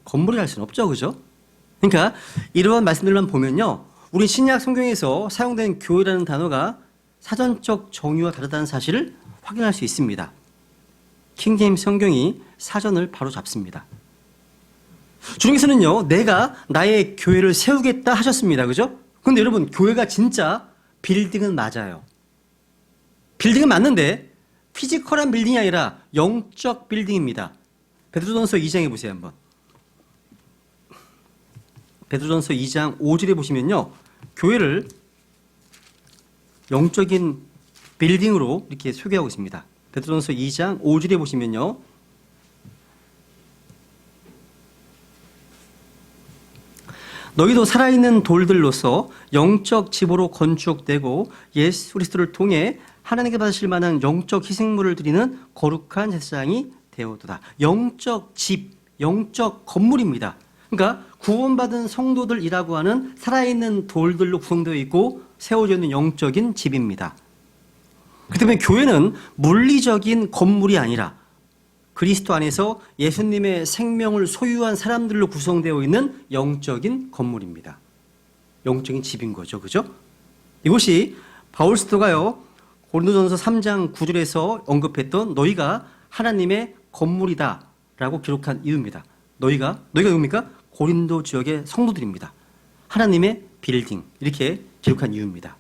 건물이 할 수는 없죠. 그죠? 그러니까 이러한 말씀들만 보면요. 우리 신약 성경에서 사용된 교회라는 단어가 사전적 정의와 다르다는 사실을 확인할 수 있습니다. 킹제임스 성경이 사전을 바로 잡습니다. 주님께서는요, 내가 나의 교회를 세우겠다 하셨습니다. 그죠? 근데 여러분, 교회가 진짜 빌딩은 맞아요. 빌딩은 맞는데 피지컬한 빌딩이 아니라 영적 빌딩입니다. 베드로전서 2장에 보세요, 한번. 베드로전서 2장 5절에 보시면요. 교회를 영적인 빌딩으로 이렇게 소개하고 있습니다. 베드로전서 2장 5절에 보시면요. 너희도 살아있는 돌들로서 영적 집으로 건축되고 예수 그리스도를 통해 하나님께 받으실 만한 영적 희생물을 드리는 거룩한 제사장이 되어도다. 영적 집, 영적 건물입니다. 그러니까 구원받은 성도들이라고 하는 살아있는 돌들로 구성되어 있고 세워져 있는 영적인 집입니다. 그렇기 때문에 교회는 물리적인 건물이 아니라 그리스도 안에서 예수님의 생명을 소유한 사람들로 구성되어 있는 영적인 건물입니다. 영적인 집인 거죠. 그죠? 이것이 바울 사도가요. 고린도전서 3장 9절에서 언급했던 너희가 하나님의 건물이다 라고 기록한 이유입니다. 너희가 누굽니까? 고린도 지역의 성도들입니다. 하나님의 빌딩 이렇게 기록한 이유입니다.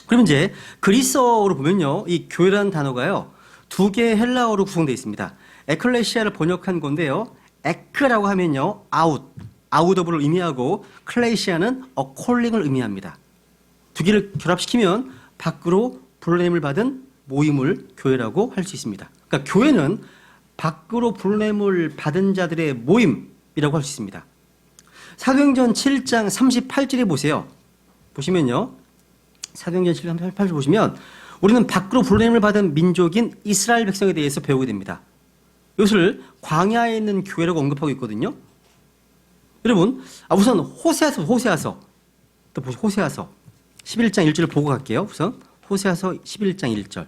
그러면 이제 그리스어로 보면요. 이 교회라는 단어가요. 두 개의 헬라어로 구성되어 있습니다. 에클레시아를 번역한 건데요. 에크라고 하면요. 아웃 오브를 의미하고 클레시아는 콜링을 의미합니다. 두 개를 결합시키면 밖으로 불러냄을 받은 모임을 교회라고 할 수 있습니다. 그러니까 교회는 밖으로 불러냄을 받은 자들의 모임이라고 할 수 있습니다. 사도행전 7장 38절에 보세요. 보시면요. 사도행전 7장 38절 보시면 우리는 밖으로 불러냄을 받은 민족인 이스라엘 백성에 대해서 배우게 됩니다. 이것을 광야에 있는 교회라고 언급하고 있거든요. 여러분, 우선 호세아서 또 호세아서 11장 1절을 보고 갈게요. 우선 호세아서 11장 1절.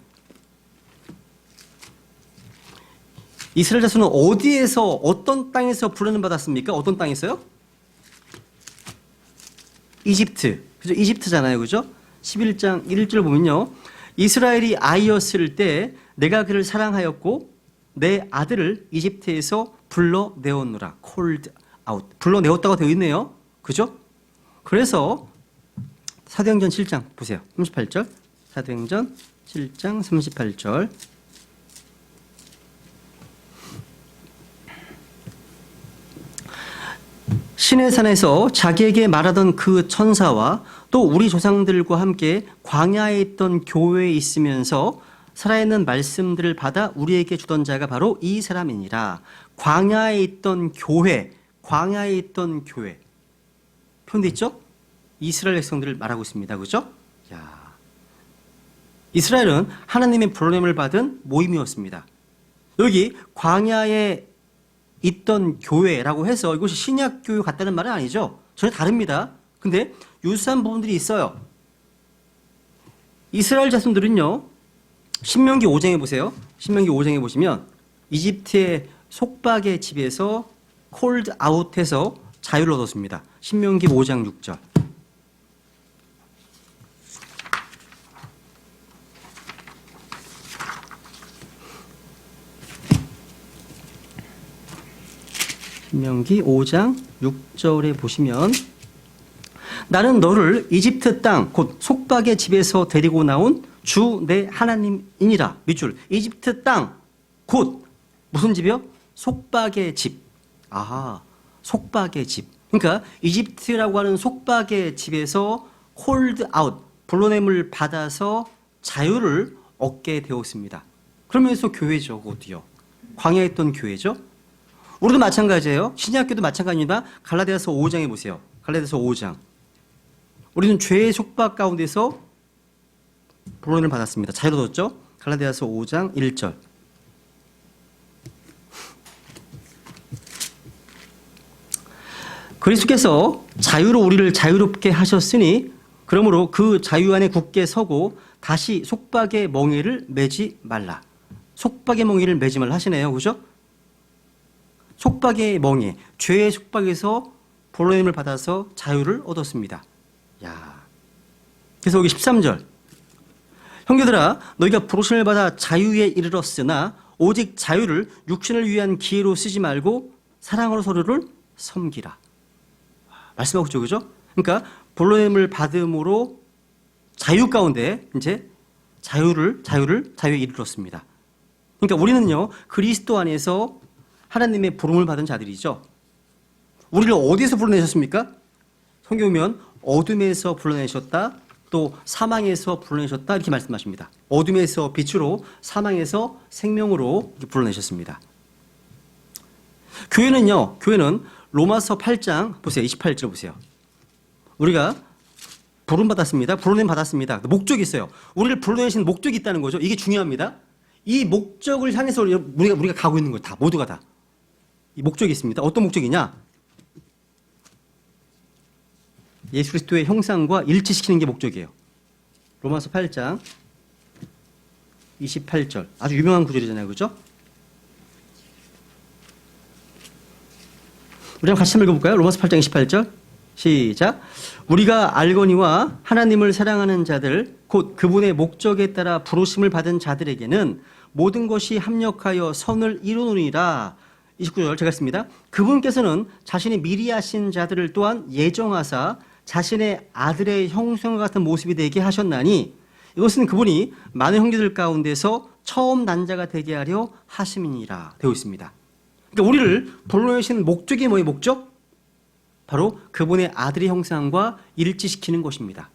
이스라엘 자손은 어디에서 어떤 땅에서 부르는 받았습니까? 어떤 땅에서요? 이집트. 그죠? 이집트잖아요. 그죠? 11장 1절 보면요. 이스라엘이 아이였을 때 내가 그를 사랑하였고 내 아들을 이집트에서 불러내었노라. called out. 불러내었다고 되어 있네요. 그죠? 그래서 사도행전 7장 보세요. 38절. 사도행전 17장 38절. 시내산에서 자기에게 말하던 그 천사와 또 우리 조상들과 함께 광야에 있던 교회에 있으면서 살아있는 말씀들을 받아 우리에게 주던 자가 바로 이 사람이니라. 광야에 있던 교회, 광야에 있던 교회. 표현돼 있죠? 이스라엘 백성들을 말하고 있습니다. 그죠? 야, 이스라엘은 하나님의 부르심을 받은 모임이었습니다. 여기 광야에 있던 교회라고 해서 이것이 신약 교회 같다는 말은 아니죠. 전혀 다릅니다. 근데 유사한 부분들이 있어요. 이스라엘 자손들은요, 신명기 5장에 보세요. 신명기 5장에 보시면 이집트의 속박의 집에서 콜드 아웃해서 자유를 얻었습니다. 신명기 5장 6절. 신명기 5장 6절에 보시면 나는 너를 이집트 땅 곧 속박의 집에서 데리고 나온 주 내 하나님이니라. 밑줄. 이집트 땅 곧 무슨 집이요? 속박의 집. 아하, 속박의 집. 그러니까 이집트라고 하는 속박의 집에서 콜드 아웃, 불러냄을 받아서 자유를 얻게 되었습니다. 그러면서 교회죠, 그것도요. 광야에 있던 교회죠. 우리도 마찬가지예요. 신약교도 마찬가지입니다. 갈라디아서 5장에 보세요. 갈라디아서 5장. 우리는 죄의 속박 가운데서 불론을 받았습니다. 자유를 얻었죠. 갈라디아서 5장 1절. 그리스도께서 자유로 우리를 자유롭게 하셨으니 그러므로 그 자유 안에 굳게 서고 다시 속박의 멍에를 매지 말라. 속박의 멍에를 매지 말라 하시네요. 그죠? 속박의 멍에, 죄의 속박에서 불러냄을 받아서 자유를 얻었습니다. 야. 그래서 여기 13절. 형제들아, 너희가 부르심을 받아 자유에 이르렀으나 오직 자유를 육신을 위한 기회로 쓰지 말고 사랑으로 서로를 섬기라. 말씀하고 있죠, 그죠? 그러니까 불러냄을 받음으로 자유 가운데 이제 자유에 이르렀습니다. 그러니까 우리는요, 그리스도 안에서 하나님의 부름을 받은 자들이죠. 우리를 어디에서 불러내셨습니까? 성경 보면 어둠에서 불러내셨다, 또 사망에서 불러내셨다 이렇게 말씀하십니다. 어둠에서 빛으로, 사망에서 생명으로 이렇게 불러내셨습니다. 교회는 로마서 8장 보세요. 28절 보세요. 우리가 부름 받았습니다. 불러냄 받았습니다. 목적이 있어요. 우리를 불러내신 목적이 있다는 거죠. 이게 중요합니다. 이 목적을 향해서 우리가 가고 있는 거예요. 다 모두가 다. 이 목적이 있습니다. 어떤 목적이냐? 예수 그리스도의 형상과 일치시키는 게 목적이에요. 로마서 8장 28절. 아주 유명한 구절이잖아요. 그죠? 우리 한번 같이 한번 읽어볼까요? 로마서 8장 28절. 시작. 우리가 알거니와 하나님을 사랑하는 자들 곧 그분의 목적에 따라 부르심을 받은 자들에게는 모든 것이 합력하여 선을 이루느니라. 29절 제가 읽습니다. 그분께서는 자신이 미리 하신 자들을 또한 예정하사 자신의 아들의 형상과 같은 모습이 되게 하셨나니 이것은 그분이 많은 형제들 가운데서 처음 난 자가 되게 하려 하심이니라 되어 있습니다. 그러니까 우리를 불러내신 목적이 뭐예요? 목적? 바로 그분의 아들의 형상과 일치시키는 것입니다.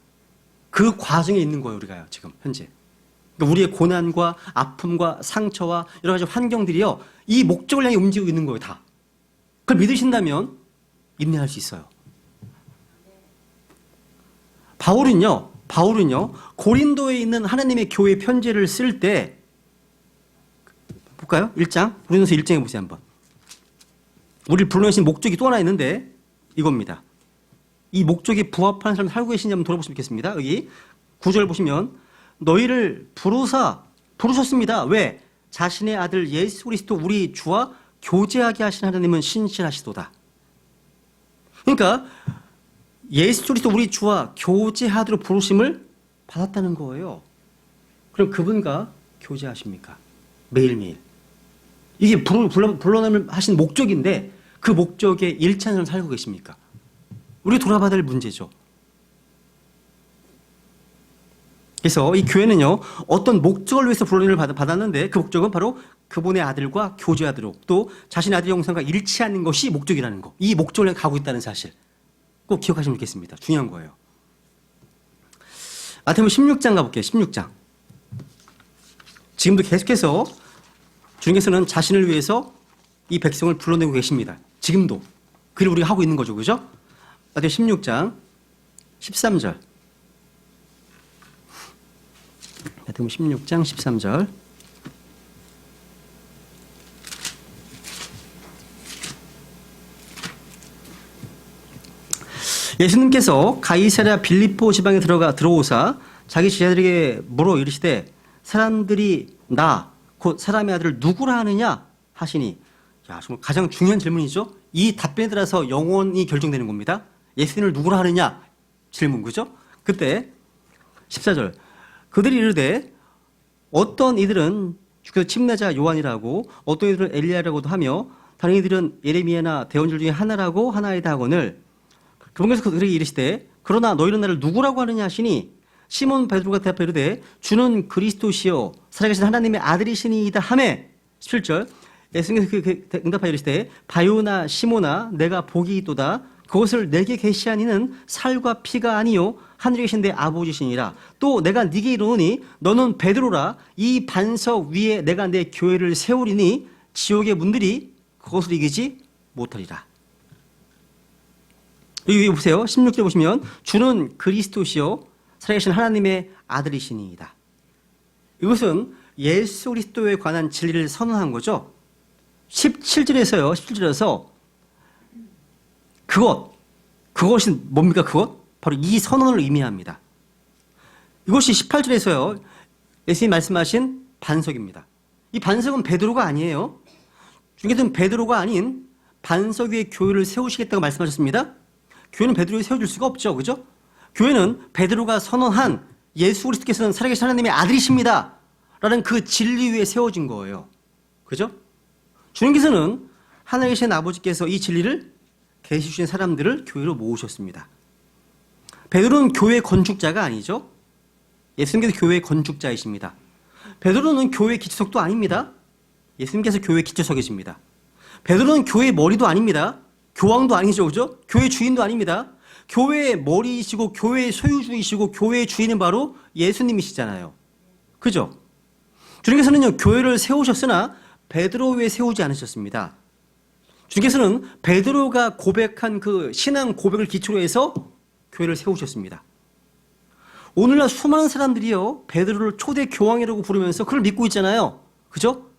그 과정에 있는 거예요. 우리가 지금 현재. 그러니까 우리의 고난과 아픔과 상처와 여러 가지 환경들이요, 이 목적을 향해 움직이고 있는 거예요. 다. 그걸 믿으신다면 인내할 수 있어요. 바울은요 고린도에 있는 하나님의 교회 편지를 쓸 때 볼까요? 1장 고린도서 1장에 보세요. 한번. 우리를 불러내신 목적이 또 하나 있는데 이겁니다. 이 목적에 부합하는 사람 살고 계신지 한번 돌아보시면 좋겠습니다. 여기 9절 보시면 너희를 부르셨습니다. 왜? 자신의 아들 예수 그리스도 우리 주와 교제하게 하신 하나님은 신실하시도다. 그러니까 예수 그리스도 우리 주와 교제하도록 부르심을 받았다는 거예요. 그럼 그분과 교제하십니까? 매일매일. 이게 불러냄을 하신 목적인데 그 목적에 일치하는 삶을 살고 계십니까? 우리 돌아봐야 될 문제죠. 그래서 이 교회는요, 어떤 목적을 위해서 불러님을 받았는데 그 목적은 바로 그분의 아들과 교제하도록 또 자신의 아들의 형상과 일치하는 것이 목적이라는 거. 이 목적을 향해 가고 있다는 사실. 꼭 기억하시면 좋겠습니다. 중요한 거예요. 마태복음 16장 가볼게요. 16장. 지금도 계속해서 주님께서는 자신을 위해서 이 백성을 불러내고 계십니다. 지금도. 그를 우리가 하고 있는 거죠. 그죠? 마태복음 16장 13절. 마태복음 16장 13절. 예수님께서 가이사랴 빌립보 지방에 들어오사 자기 제자들에게 물어 이르시되 사람들이 나 곧 사람의 아들을 누구라 하느냐 하시니, 야, 정말 가장 중요한 질문이죠. 이 답변에 따라서 영원히 결정되는 겁니다. 예수님을 누구라 하느냐 질문, 그죠? 그때 14절. 그들이 이르되 어떤 이들은 주께서 침례자 요한이라고, 어떤 이들은 엘리야라고도 하며 다른 이들은 예레미야나 대언자들 중에 하나라고 하나이다 하거늘, 그분께서 그들에게 이르시되 그러나 너희는 나를 누구라고 하느냐 하시니, 시몬 베드로가 대답하여 이르되 주는 그리스도시요 살아계신 하나님의 아들이시니이다 하매, 17절. 예수님께서 응답하여 이르시되 바요나 시몬아 내가 복이 있도다. 그것을 내게 계시한 이는 살과 피가 아니요 하늘에 계신 내 아버지시니라. 또 내가 네게 이르노니 너는 베드로라. 이 반석 위에 내가 내 교회를 세우리니 지옥의 문들이 그것을 이기지 못하리라. 여기 보세요. 16절 보시면 주는 그리스도시요 살아계신 하나님의 아들이시니이다. 이것은 예수 그리스도에 관한 진리를 선언한 거죠. 17절에서요. 17절에서 그것이 뭡니까? 그것? 바로 이 선언을 의미합니다. 이것이 18절에서요. 예수님이 말씀하신 반석입니다. 이 반석은 베드로가 아니에요. 주님께서는 베드로가 아닌 반석 위에 교회를 세우시겠다고 말씀하셨습니다. 교회는 베드로에 세워줄 수가 없죠. 그죠? 교회는 베드로가 선언한 예수 그리스도께서는 살아계신 하나님의 아들이십니다 라는 그 진리 위에 세워진 거예요. 그죠? 주님께서는 하늘에 계신 아버지께서 이 진리를 계시 주신 사람들을 교회로 모으셨습니다. 베드로는 교회 건축자가 아니죠. 예수님께서 교회 건축자이십니다. 베드로는 교회 기초석도 아닙니다. 예수님께서 교회 기초석이십니다. 베드로는 교회 머리도 아닙니다. 교황도 아니죠. 그죠? 교회 주인도 아닙니다. 교회의 머리이시고 교회의 소유주이시고 교회의 주인은 바로 예수님이시잖아요. 그죠? 주님께서는요, 교회를 세우셨으나 베드로 위에 세우지 않으셨습니다. 주님께서는 베드로가 고백한 그 신앙 고백을 기초로 해서 교회를 세우셨습니다. 오늘날 수많은 사람들이요, 베드로를 초대 교황이라고 부르면서 그를 믿고 있잖아요. 그죠?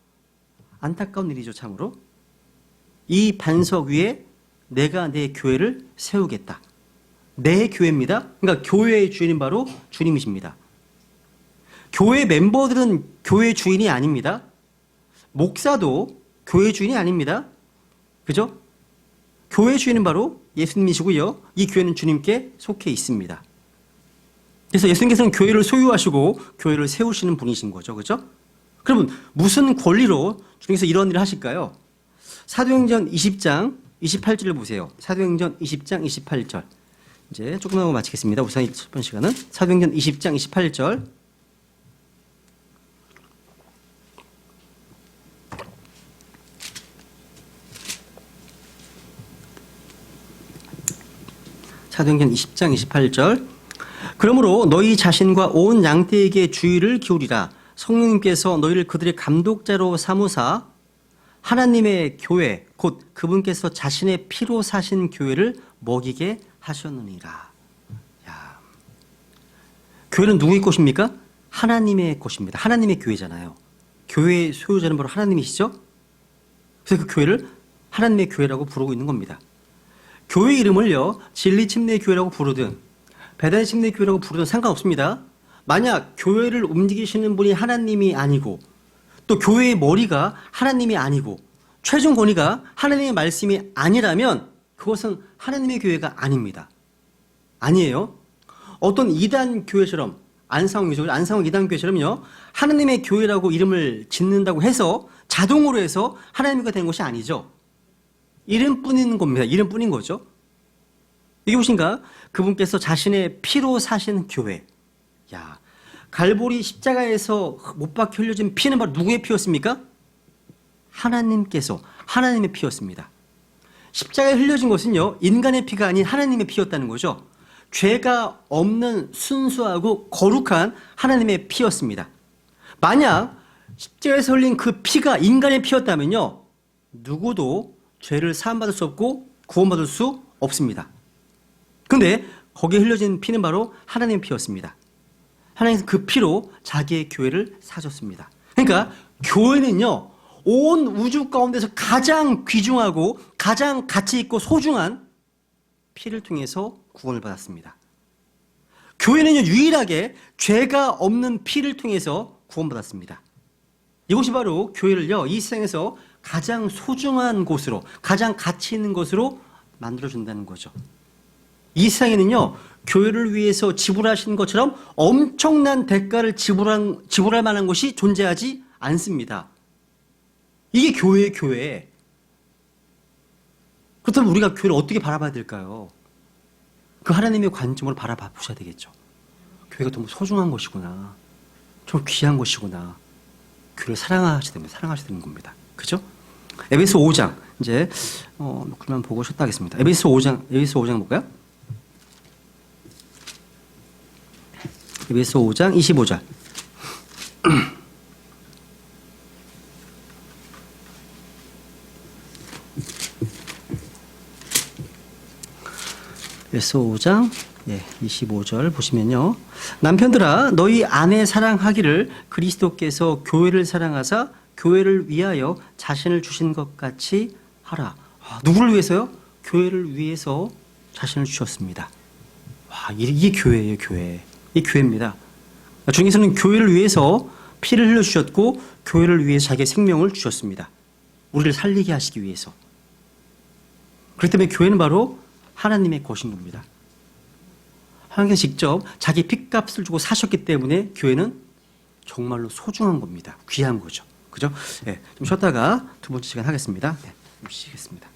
안타까운 일이죠, 참으로. 이 반석 위에 내가 내 교회를 세우겠다. 내 교회입니다. 그러니까 교회의 주인은 바로 주님이십니다. 교회 멤버들은 교회 주인이 아닙니다. 목사도 교회 주인이 아닙니다. 그죠? 교회 주인은 바로 예수님이시고요. 이 교회는 주님께 속해 있습니다. 그래서 예수님께서는 교회를 소유하시고 교회를 세우시는 분이신 거죠. 그죠? 그러면 무슨 권리로 주님께서 이런 일을 하실까요? 사도행전 20장 28절을 보세요. 사도행전 20장 28절. 이제 조금 하고 마치겠습니다. 우선 첫 번째 시간은 사도행전 20장 28절. 사도행전 20장 28절. 그러므로 너희 자신과 온 양떼에게 주의를 기울이라. 성령님께서 너희를 그들의 감독자로 삼으사 하나님의 교회 곧 그분께서 자신의 피로 사신 교회를 먹이게 하셨느니라. 야, 교회는 누구의 것입니까? 하나님의 것입니다. 하나님의 교회잖아요. 교회의 소유자는 바로 하나님이시죠? 그래서 그 교회를 하나님의 교회라고 부르고 있는 겁니다. 교회 이름을요, 진리 침례 교회라고 부르든 배단의 침례 교회라고 부르든 상관없습니다. 만약 교회를 움직이시는 분이 하나님이 아니고 또 교회의 머리가 하나님이 아니고 최종 권위가 하나님의 말씀이 아니라면 그것은 하나님의 교회가 아닙니다. 아니에요. 어떤 이단 교회처럼 안상홍이죠. 안상홍 이단 교회처럼요. 하나님의 교회라고 이름을 짓는다고 해서 자동으로 해서 하나님의 교회가 되는 것이 아니죠. 이름뿐인 겁니다. 이름뿐인 거죠. 이게 무엇인가? 그분께서 자신의 피로 사신 교회. 야, 갈보리 십자가에서 못 박혀 흘려진 피는 바로 누구의 피였습니까? 하나님께서 하나님의 피였습니다. 십자가에 흘려진 것은요, 인간의 피가 아닌 하나님의 피였다는 거죠. 죄가 없는 순수하고 거룩한 하나님의 피였습니다. 만약 십자가에서 흘린 그 피가 인간의 피였다면요, 누구도 죄를 사함받을 수 없고 구원받을 수 없습니다. 그런데 거기에 흘려진 피는 바로 하나님의 피였습니다. 하나님께서 그 피로 자기의 교회를 사셨습니다. 그러니까 교회는요, 온 우주 가운데서 가장 귀중하고 가장 가치 있고 소중한 피를 통해서 구원을 받았습니다. 교회는요, 유일하게 죄가 없는 피를 통해서 구원받았습니다. 이것이 바로 교회를요, 이 세상에서 가장 소중한 곳으로, 가장 가치 있는 것으로 만들어준다는 거죠. 이 세상에는요, 교회를 위해서 지불하신 것처럼 엄청난 대가를 지불할 만한 것이 존재하지 않습니다. 이게 교회예요, 교회. 그렇다면 우리가 교회를 어떻게 바라봐야 될까요? 그 하나님의 관점으로 바라봐 보셔야 되겠죠. 교회가 너무 소중한 것이구나. 좀 귀한 것이구나. 교회를 사랑하셔야 되는 겁니다. 그죠? 에베소 5장. 이제, 그러면 보고 쉬었다 하겠습니다. 에베소 5장 볼까요? 에베소 5장 25절. 에베소 5장 25절 보시면요. 남편들아 너희 아내 사랑하기를 그리스도께서 교회를 사랑하사 교회를 위하여 자신을 주신 것 같이 하라. 누구를 위해서요? 교회를 위해서 자신을 주셨습니다. 이게 교회예요, 교회. 이게 교회입니다. 주님께서는 교회를 위해서 피를 흘려주셨고 교회를 위해서 자기의 생명을 주셨습니다. 우리를 살리게 하시기 위해서. 그렇기 때문에 교회는 바로 하나님의 것인 겁니다. 하나님께서 직접 자기 핏값을 주고 사셨기 때문에 교회는 정말로 소중한 겁니다. 귀한 거죠. 그죠? 좀 쉬었다가 두 번째 시간 하겠습니다. 좀 쉬겠습니다.